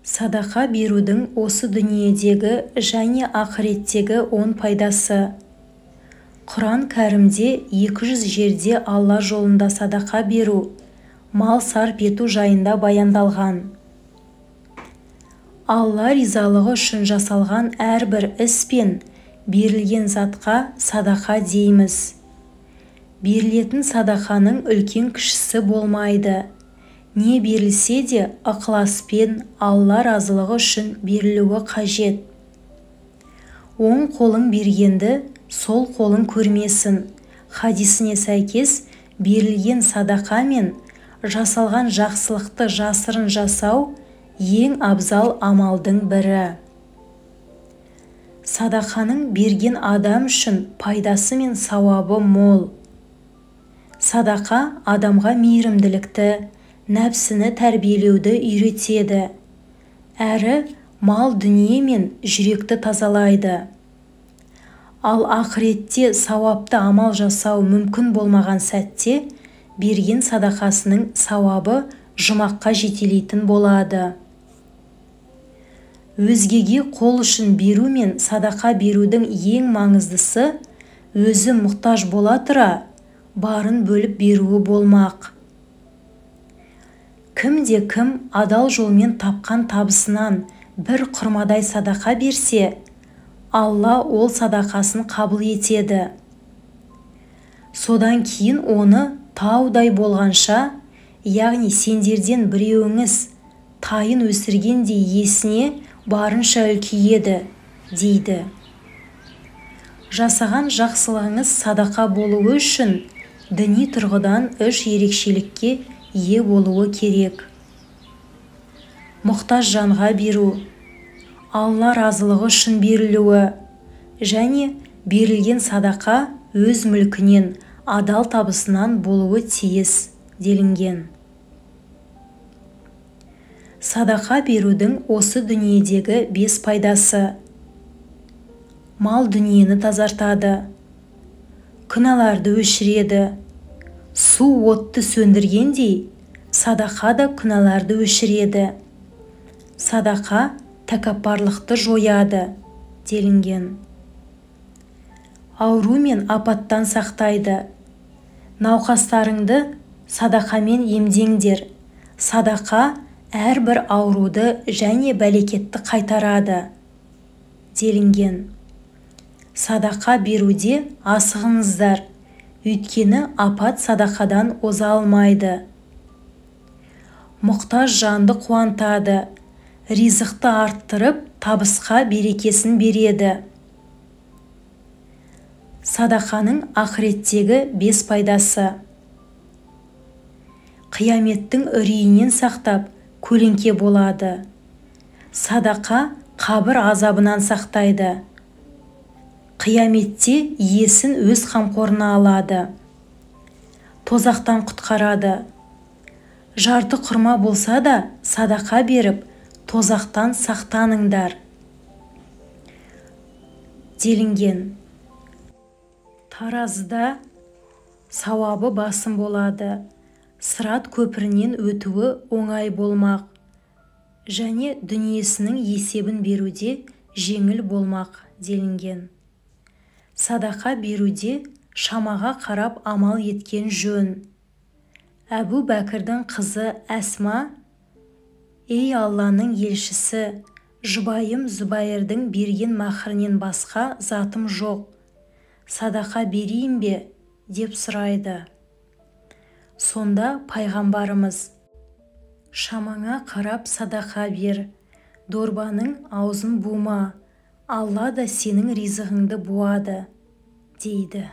Садақа берудің осы дүниедегі және ақыреттегі 10 пайдасы. Құран кәрімде 200 жерде Алла жолында садақа беру, мал сарп ету жайында баяндалған. Алла ризалығы үшін жасалған әрбір іс пен берілген затқа садақа дейміз. Берілетін садақаның үлкен кішісі болмайды. Не берілсе де ықыласпен Алла разылығы үшін берілуі қажет. Оң қолың бергенді сол қолың көрмесін. Хадисіне сәйкес берілген садақа мен жасалған жақсылықты жасырын жасау ең абзал амалдың бірі. Садақаның берген адам үшін пайдасы мен сауабы мол. Садақа адамға мейірімділікті, нәпсіні тәрбиелеуді үйретеді. Әрі мал дүние мен жүректі тазалайды. Ал ақыретте сауапты амал жасау мүмкін болмаған сәтте берген садақасының сауабы жұмаққа жетелейтін болады. Өзгеге қол үшін беру мен садақа берудің ең маңыздысы өзі мұқтаж бола тұра барын бөліп беруі болмақ. Кім адал жолмен тапқан табысынан бір құрмадай садақа берсе, Алла ол садақасын қабыл етеді. Содан кейін оны таудай болғанша, яғни сендерден біреуіңіз тайын өсіргендей есіне барынша үлкейеді, дейді. Жасаған жақсылығыңыз садақа болуы үшін діни тұрғыдан 3 ерекшелікке ие болуы керек. Мұқтаж жанға беру, Алла разылығы үшін берілуі және берілген садақа өз мүлкінен адал табысынан болуы тиіс делінген. Садақа берудің осы дүниедегі 5 пайдасы. Мал дүниені тазартады, күнәларды өшіреді. Су отты сөндіргендей, садақа да күнәларды өшіреді. Садақа тәкаппарлықты жояды, делінген. Ауру мен апаттан сақтайды. Науқастарыңды садақамен емдеңдер. Садақа әрбір ауруды және бәлекетті қайтарады, делінген. Садақа беруде асығыңыздар, өйткені апат садақадан оза алмайды. Мұқтаж жанды қуантады, ризықты арттырып, табысқа берекесін береді. Садақаның ақыреттегі 5 пайдасы. Қияметтің үрейінен сақтап, көлеңке болады. Садақа қабір азабынан сақтайды. Қияметте иесін өз қамқорына алады. Тозақтан құтқарады. Жарты құрма болса да садақа беріп, тозақтан сақтаныңдар, делінген. Таразыда сауабы басым болады. Сырат көпірінен өтуі оңай болмақ және дүниесінің есебін беруде жеңіл болмақ, делінген. Садақа беруде шамаға қарап амал еткен жөн. Әбу Бәкірдің қызы Әсма, «Ей Алланың елшісі, жұбайым Зүбайырдың берген махрінен басқа затым жоқ. Садақа берейін бе?» деп сұрайды. Сонда пайғамбарымыз, «Шамаңа қарап садақа бер, дорбаның аузын бума, Алла да сенің ризығыңды буады», дейді.